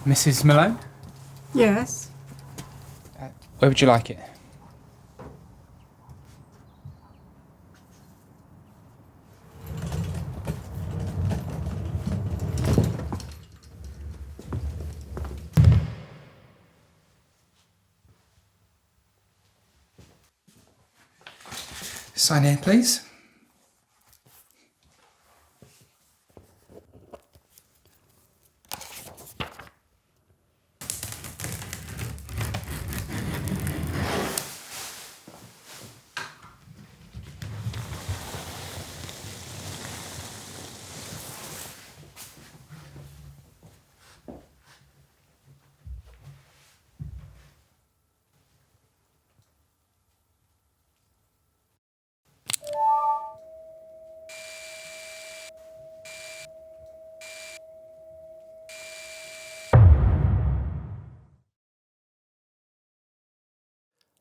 Mrs. Malone? Yes. Where would you like it? Sign here, please.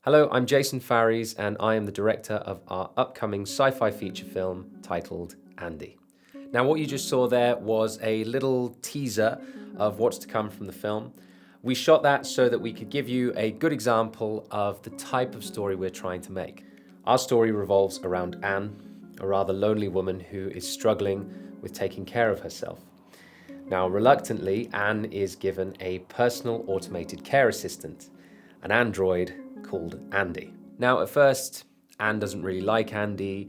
Hello, I'm Jason Farries and I am the director of our upcoming sci-fi feature film titled Andy. Now what you just saw there was a little teaser of what's to come from the film. We shot that so that we could give you a good example of the type of story we're trying to make. Our story revolves around Anne, a rather lonely woman who is struggling with taking care of herself. Now reluctantly, Anne is given a personal automated care assistant, an android called Andy. Now at first, Anne doesn't really like Andy.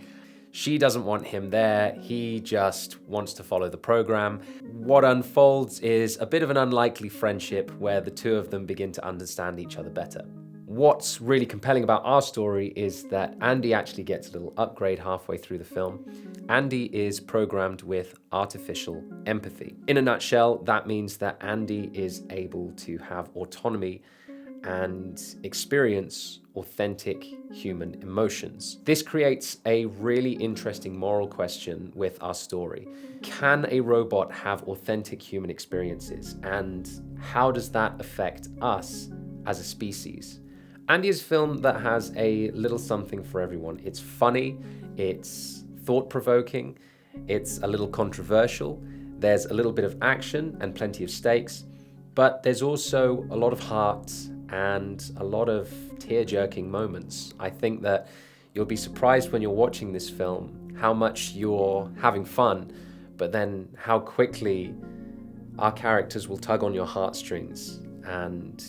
She doesn't want him there. He just wants to follow the program. What unfolds is a bit of an unlikely friendship where the two of them begin to understand each other better. What's really compelling about our story is that Andy actually gets a little upgrade halfway through the film. Andy is programmed with artificial empathy. In a nutshell, that means that Andy is able to have autonomy and experience authentic human emotions. This creates a really interesting moral question with our story. Can a robot have authentic human experiences, and how does that affect us as a species? Andy is a film that has a little something for everyone. It's funny, it's thought-provoking, it's a little controversial, there's a little bit of action and plenty of stakes, but there's also a lot of heart and a lot of tear-jerking moments. I think that you'll be surprised when you're watching this film how much you're having fun, but then how quickly our characters will tug on your heartstrings, and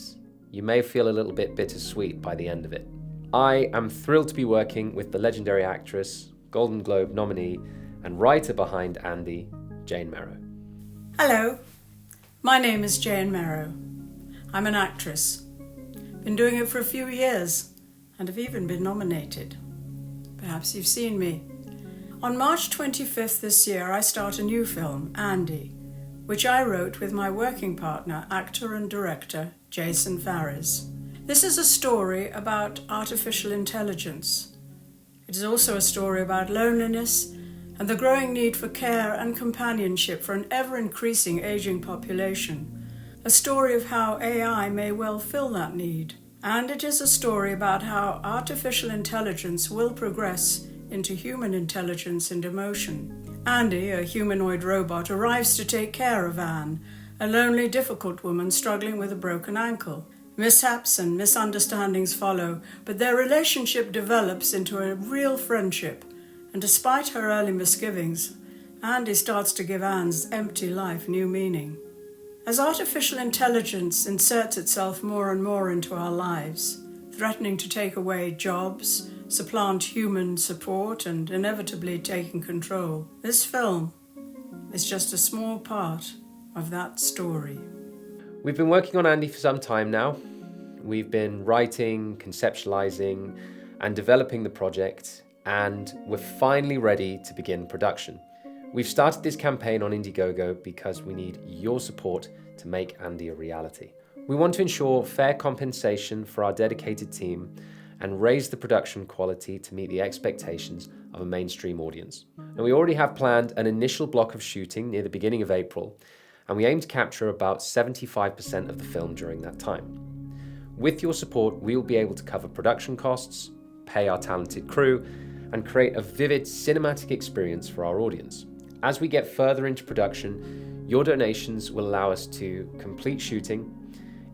you may feel a little bit bittersweet by the end of it. I am thrilled to be working with the legendary actress, Golden Globe nominee, and writer behind Andy, Jane Merrow. Hello, my name is Jane Merrow. I'm an actress. Been doing it for a few years and have even been nominated. Perhaps you've seen me. On March 25th this year, I start a new film, Andy, which I wrote with my working partner, actor and director, Jason Farries. This is a story about artificial intelligence. It is also a story about loneliness and the growing need for care and companionship for an ever-increasing aging population. A story of how AI may well fill that need. And it is a story about how artificial intelligence will progress into human intelligence and emotion. Andy, a humanoid robot, arrives to take care of Anne, a lonely, difficult woman struggling with a broken ankle. Mishaps and misunderstandings follow, but their relationship develops into a real friendship. And despite her early misgivings, Andy starts to give Anne's empty life new meaning. As artificial intelligence inserts itself more and more into our lives, threatening to take away jobs, supplant human support, and inevitably taking control, this film is just a small part of that story. We've been working on Andy for some time now. We've been writing, conceptualizing, and developing the project, and we're finally ready to begin production. We've started this campaign on Indiegogo because we need your support to make Andy a reality. We want to ensure fair compensation for our dedicated team and raise the production quality to meet the expectations of a mainstream audience. And we already have planned an initial block of shooting near the beginning of April, and we aim to capture about 75% of the film during that time. With your support, we will be able to cover production costs, pay our talented crew, and create a vivid cinematic experience for our audience. As we get further into production, Your donations will allow us to complete shooting,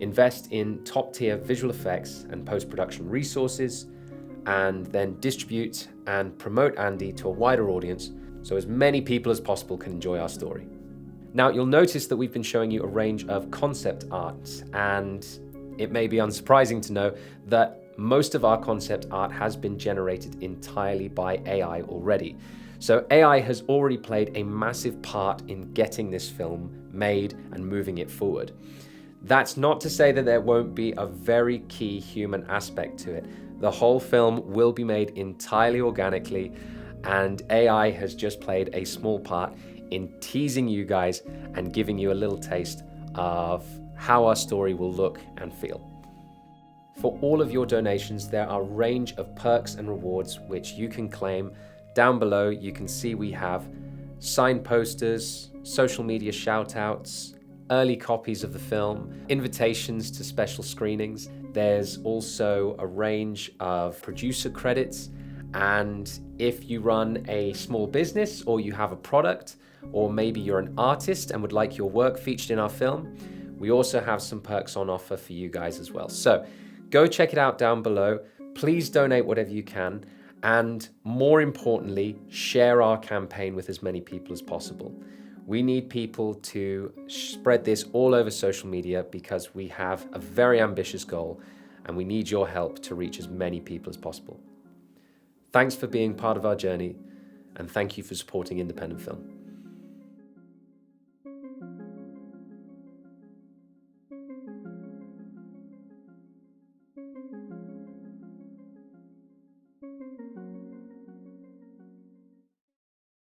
invest in top-tier visual effects and post-production resources, and then distribute and promote Andy to a wider audience so as many people as possible can enjoy our story. Now, you'll notice that we've been showing you a range of concept art, and it may be unsurprising to know that most of our concept art has been generated entirely by AI already. So AI has already played a massive part in getting this film made and moving it forward. That's not to say that there won't be a very key human aspect to it. The whole film will be made entirely organically, and AI has just played a small part in teasing you guys and giving you a little taste of how our story will look and feel. For all of your donations, there are a range of perks and rewards which you can claim. Down below, you can see we have signed posters, social media shout-outs, early copies of the film, invitations to special screenings. There's also a range of producer credits, and if you run a small business or you have a product, or maybe you're an artist and would like your work featured in our film, we also have some perks on offer for you guys as well. So go check it out down below. Please donate whatever you can, and more importantly, share our campaign with as many people as possible. We need people to spread this all over social media because we have a very ambitious goal and we need your help to reach as many people as possible. Thanks for being part of our journey, and thank you for supporting independent film.